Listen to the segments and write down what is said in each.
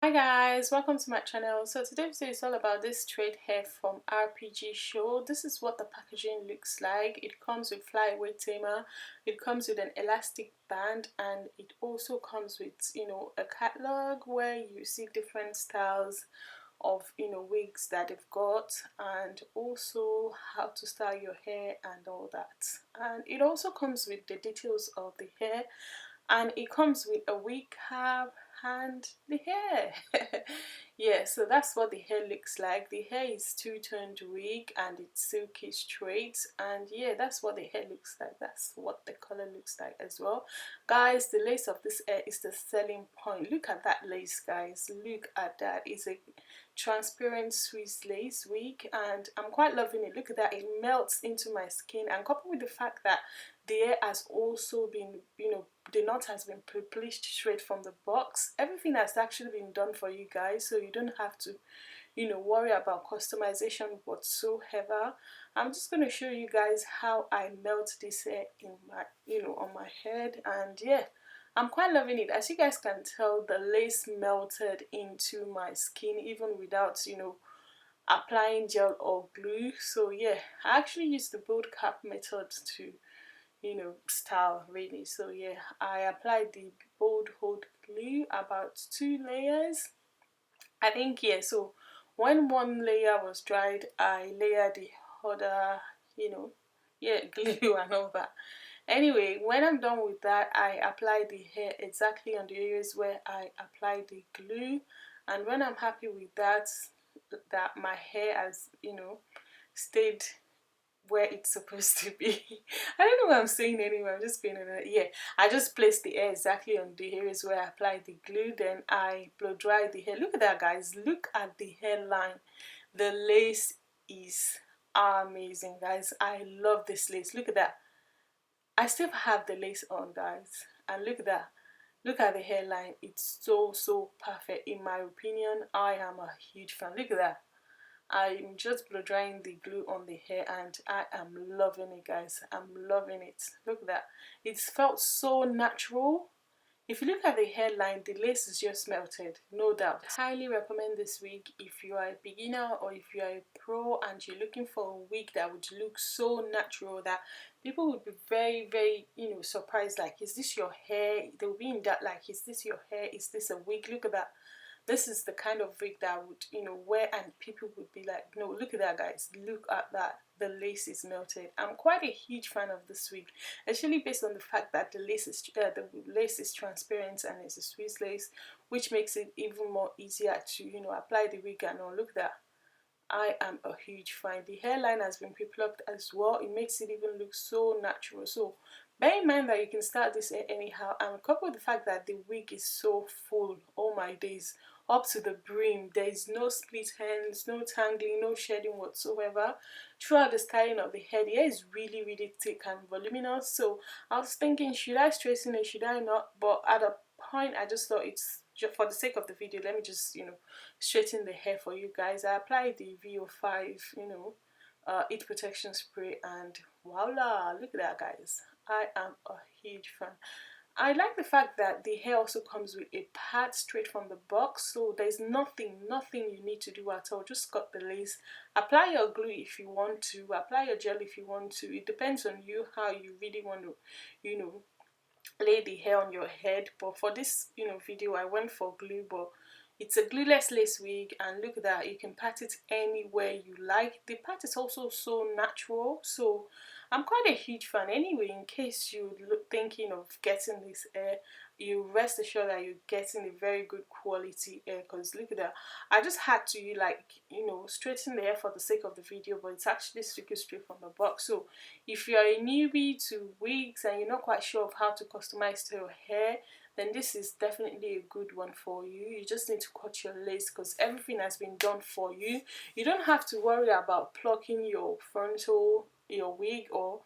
Hi guys, welcome to my channel. So today's video is all about this straight hair from RPGShow. This is what the packaging looks like. It comes with flyaway tamer, it comes with an elastic band, and it also comes with a catalog where you see different styles of wigs that they've got, and also how to style your hair and all that. And it also comes with the details of the hair, and it comes with a wig cap and the hair. Yeah, so that's what the hair looks like. The hair is two-toned wig and it's silky straight, and yeah, that's what the hair looks like. That's what the color looks like as well. Guys, the lace of this hair is the selling point. Look at that lace, guys. Look at that. It's a transparent Swiss lace wig, and I'm quite loving it. Look at that. It melts into my skin, and coupled with the fact that the hair has also been, the knot has been bleached straight from the box. Everything has actually been done for you guys, so you don't have to worry about customization whatsoever. I'm just going to show you guys how I melt this hair in my on my head, and yeah, I'm quite loving it. As you guys can tell, the lace melted into my skin even without applying gel or glue. So yeah, I actually use the bold cap method to style really. So yeah, I applied the bold hold glue, about 2 layers I think. Yeah, so when one layer was dried, I layered the other, yeah, glue and all that. Anyway, when I'm done with that, I apply the hair exactly on the areas where I applied the glue. And when I'm happy with that my hair has stayed where it's supposed to be. I don't know what I'm saying anyway, I'm just being yeah. I just placed the hair exactly on the areas where I applied the glue, then I blow dry the hair. Look at that, guys. Look at the hairline. The lace is amazing, guys. I love this lace. Look at that. I still have the lace on, guys. And look at that. Look at the hairline. It's so perfect in my opinion. I am a huge fan. Look at that. I'm just blow drying the glue on the hair, and I am loving it, guys. I'm loving it. Look at that. It's felt so natural. If you look at the hairline, the lace is just melted, no doubt. Highly recommend this wig if you are a beginner or if you are a pro and you're looking for a wig that would look so natural that people would be very surprised, like, is this your hair? They'll be in that, like, is this your hair? Is this a wig? Look at that. This is the kind of wig that I would wear, and people would be like, no, look at that, guys. Look at that. The lace is melted. I'm quite a huge fan of this wig, especially based on the fact that the lace is transparent and it's a Swiss lace, which makes it even more easier to apply the wig and all. Look at that. I am a huge fan. The hairline has been pre-plucked as well. It makes it even look so natural. So bear in mind that you can start this hair anyhow, and coupled with the fact that the wig is so full, oh my days, up to the brim. There is no split ends, no tangling, no shedding whatsoever. Throughout the styling of the hair, the hair is really thick and voluminous. So I was thinking, should I straighten it, should I not? But at a point I just thought, it's just for the sake of the video, let me just straighten the hair for you guys. I applied the VO5 heat protection spray, and voila, look at that, guys. I am a huge fan. I like the fact that the hair also comes with a pad straight from the box, so there's nothing you need to do at all. Just cut the lace, apply your glue if you want to, apply your gel if you want to. It depends on you how you really want to lay the hair on your head. But for this video, I went for glue. But it's a glueless lace wig, and look at that, you can pat it anywhere you like. The pat is also so natural, so I'm quite a huge fan. Anyway, in case you're thinking of getting this hair, you rest assured that you're getting a very good quality hair, because look at that. I just had to straighten the hair for the sake of the video, but it's actually straight from the box. So if you're a newbie to wigs and you're not quite sure of how to customize your hair, then this is definitely a good one for you. You just need to cut your lace because everything has been done for you. You don't have to worry about plucking your frontal, your wig, or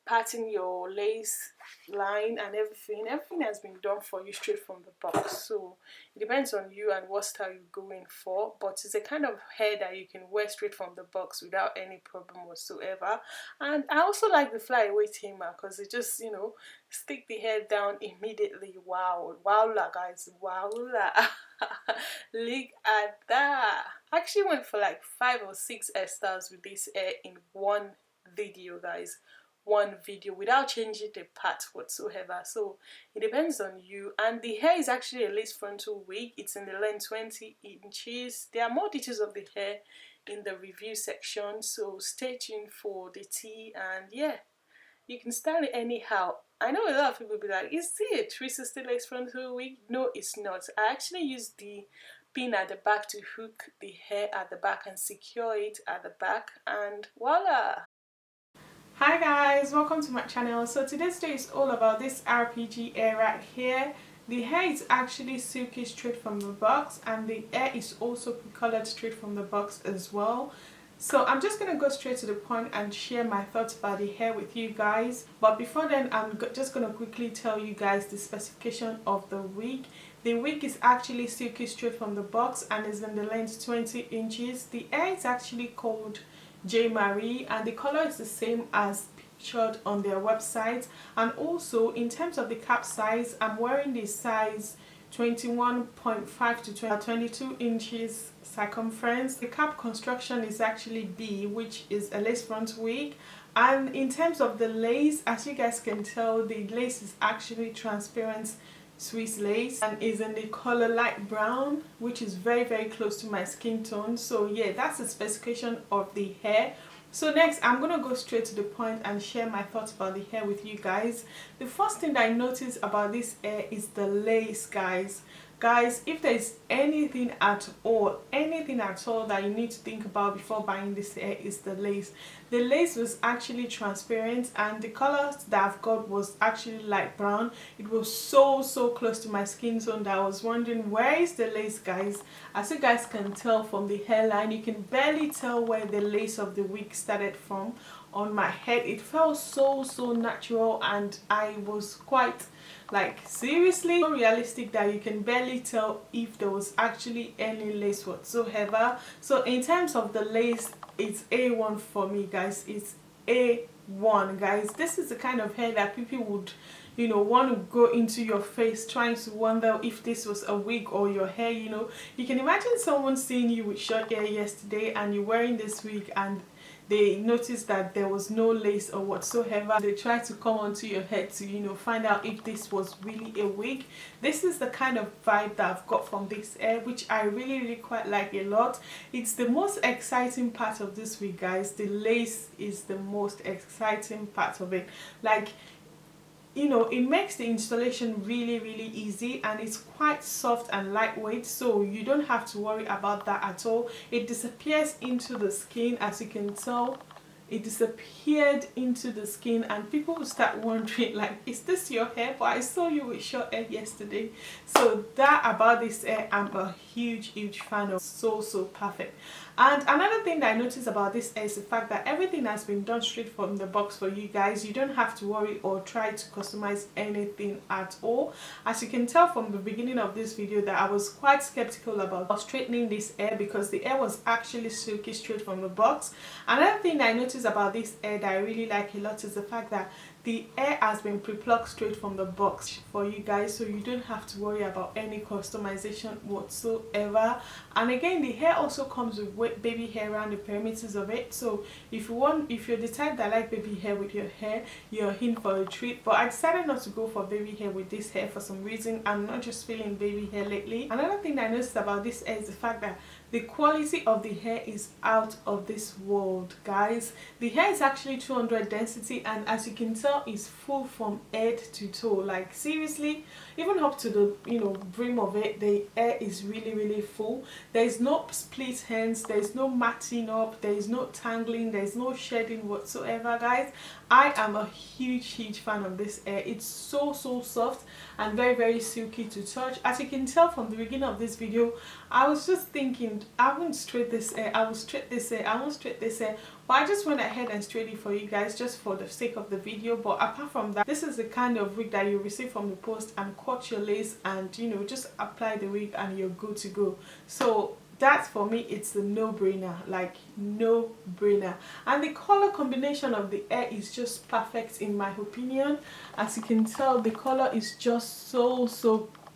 parting your lace line and everything has been done for you straight from the box. So it depends on you and what style you're going for, but it's a kind of hair that you can wear straight from the box without any problem whatsoever. And I also like the flyaway tamer because it just, you know, stick the hair down immediately. Wow, wow la guys, wow la. Look at that. I actually went for like 5 or 6 hairstyles with this hair in one video, guys. One video without changing the part whatsoever. So it depends on you. And the hair is actually a lace frontal wig. It's in the length 20 inches. There are more details of the hair in the review section, so stay tuned for the tea. And yeah, you can style it anyhow. I know a lot of people will be like, is it a 360 lace frontal wig? No, it's not. I actually use the pin at the back to hook the hair at the back and secure it at the back, and voila. Hi guys, welcome to my channel. So today's video is all about this RPG hair right here. The hair is actually silky straight from the box, and the hair is also pre-colored straight from the box as well. So I'm just going to go straight to the point and share my thoughts about the hair with you guys. But before then, I'm just going to quickly tell you guys the specification of the wig. The wig is actually silky straight from the box and is in the length 20 inches. The hair is actually called J. Marie and the color is the same as pictured on their website. And also in terms of the cap size, I'm wearing the size 21.5 to 22 inches circumference. The cap construction is actually B, which is a lace front wig. And in terms of the lace, as you guys can tell, the lace is actually transparent Swiss lace and is in the color light brown, which is very close to my skin tone. So yeah, that's the specification of the hair. So next, I'm gonna go straight to the point and share my thoughts about the hair with you guys. The first thing that I noticed about this hair is the lace, guys. Guys, if there is anything at all that you need to think about before buying this hair, is the lace. The lace was actually transparent and the color that I've got was actually light brown. It was so close to my skin tone that I was wondering, where is the lace, guys? As you guys can tell from the hairline, you can barely tell where the lace of the wig started from on my head. It felt so natural and I was quite like, seriously, so realistic that you can barely tell if there was actually any lace whatsoever. So in terms of the lace, it's A1 for me, guys. It's A1, guys. This is the kind of hair that people would, you know, want to go into your face trying to wonder if this was a wig or your hair. You know, you can imagine someone seeing you with short hair yesterday and you're wearing this wig and they noticed that there was no lace or whatsoever. They tried to come onto your head to, you know, find out if this was really a wig. This is the kind of vibe that I've got from this hair, which I really quite like a lot. It's the most exciting part of this wig, guys. The lace is the most exciting part of it. Like, you know, it makes the installation really easy and it's quite soft and lightweight, so you don't have to worry about that at all. It disappears into the skin, as you can tell. It disappeared into the skin and people will start wondering, like, is this your hair? But I saw you with short hair yesterday. So that about this hair, I'm a huge fan of. So perfect. And another thing that I noticed about this hair is the fact that everything has been done straight from the box for you guys. You don't have to worry or try to customize anything at all. As you can tell from the beginning of this video that I was quite skeptical about straightening this hair because the hair was actually silky straight from the box. Another thing that I noticed about this hair that I really like a lot is the fact that the hair has been pre-plucked straight from the box for you guys, so you don't have to worry about any customization whatsoever. And again, the hair also comes with baby hair around the perimeters of it, so if you're the type that like baby hair with your hair, you're in for a treat. But I decided not to go for baby hair with this hair for some reason. I'm not just feeling baby hair lately. Another thing that I noticed about this hair is the fact that the quality of the hair is out of this world, guys. The hair is actually 200 density and as you can tell, is full from head to toe. Like, seriously, even up to the, you know, brim of it, the hair is really full. There is no split ends, there is no matting up, there is no tangling, there is no shedding whatsoever, guys. I am a huge fan of this hair. It's so soft and very silky to touch. As you can tell from the beginning of this video, I was just thinking won't straight this hair, I will straight this hair, I won't straight this hair, but I just went ahead and straightened it for you guys just for the sake of the video. But apart from that, this is the kind of wig that you receive from the post, and cut your lace and, you know, just apply the wig and you're good to go. So that for me, it's the no-brainer, like no-brainer. And the color combination of the hair is just perfect in my opinion. As you can tell, the color is just so,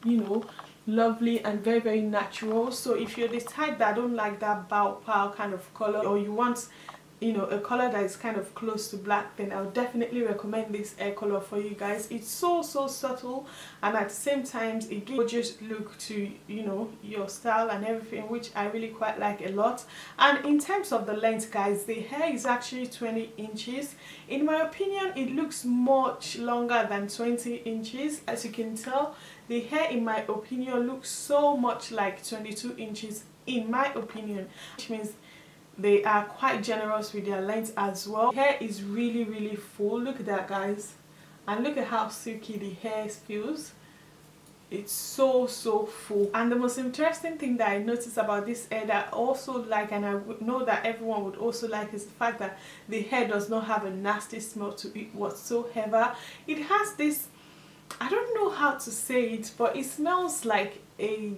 you know, lovely and very natural. So if you're the type that don't like that bow pow kind of color, or you want, you know, a color that is kind of close to black, then I would definitely recommend this hair color for you guys. It's so subtle, and at the same time it gives a gorgeous look to, you know, your style and everything, which I really quite like a lot. And in terms of the length, guys, the hair is actually 20 inches. In my opinion, it looks much longer than 20 inches. As you can tell, the hair in my opinion looks so much like 22 inches in my opinion, which means they are quite generous with their length as well. The hair is really full. Look at that, guys, and look at how silky the hair feels. It's so full. And the most interesting thing that I noticed about this hair that I also like, and I know that everyone would also like, is the fact that the hair does not have a nasty smell to it whatsoever. It has this, I don't know how to say it, but it smells like a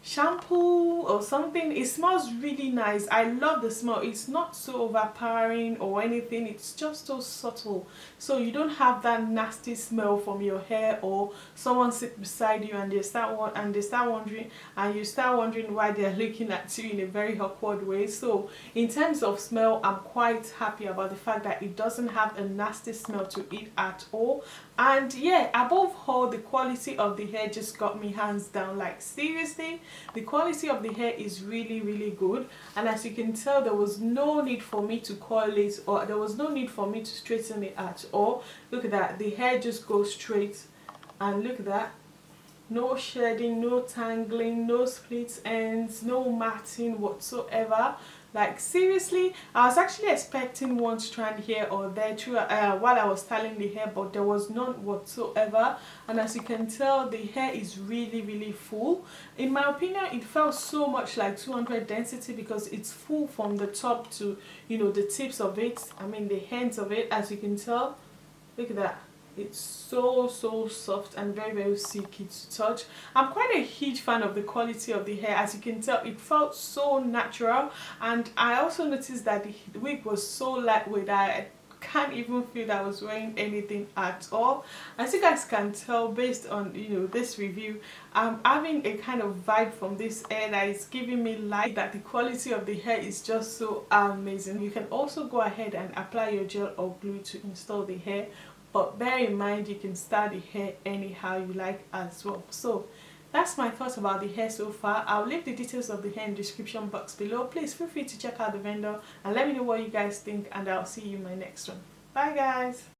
shampoo or something. It smells really nice. I love the smell. It's not so overpowering or anything. It's just so subtle, so you don't have that nasty smell from your hair, or someone sit beside you and they start wondering, and you start wondering why they're looking at you in a very awkward way. So in terms of smell, I'm quite happy about the fact that it doesn't have a nasty smell to it at all. And yeah, above all, the quality of the hair just got me hands down. Like seriously, the quality of the hair is really good. And as you can tell, there was no need for me to curl it, or there was no need for me to straighten it at all. Look at that, the hair just goes straight, and look at that, no shedding, no tangling, no split ends, no matting whatsoever. Like seriously, I was actually expecting one strand here or there through, while I was styling the hair, but there was none whatsoever. And as you can tell, the hair is really full. In my opinion, it felt so much like 200 density, because it's full from the top to, you know, the tips of it, I mean the ends of it. As you can tell, look at that. It's so soft and very silky to touch. I'm quite a huge fan of the quality of the hair. As you can tell, it felt so natural, and I also noticed that the wig was so lightweight that I can't even feel that I was wearing anything at all. As you guys can tell, based on, you know, this review, I'm having a kind of vibe from this hair that is giving me light, that the quality of the hair is just so amazing. You can also go ahead and apply your gel or glue to install the hair, but bear in mind you can style the hair anyhow you like as well. So that's my thoughts about the hair so far. I'll leave the details of the hair in the description box below. Please feel free to check out the vendor and let me know what you guys think, and I'll see you in my next one. Bye guys.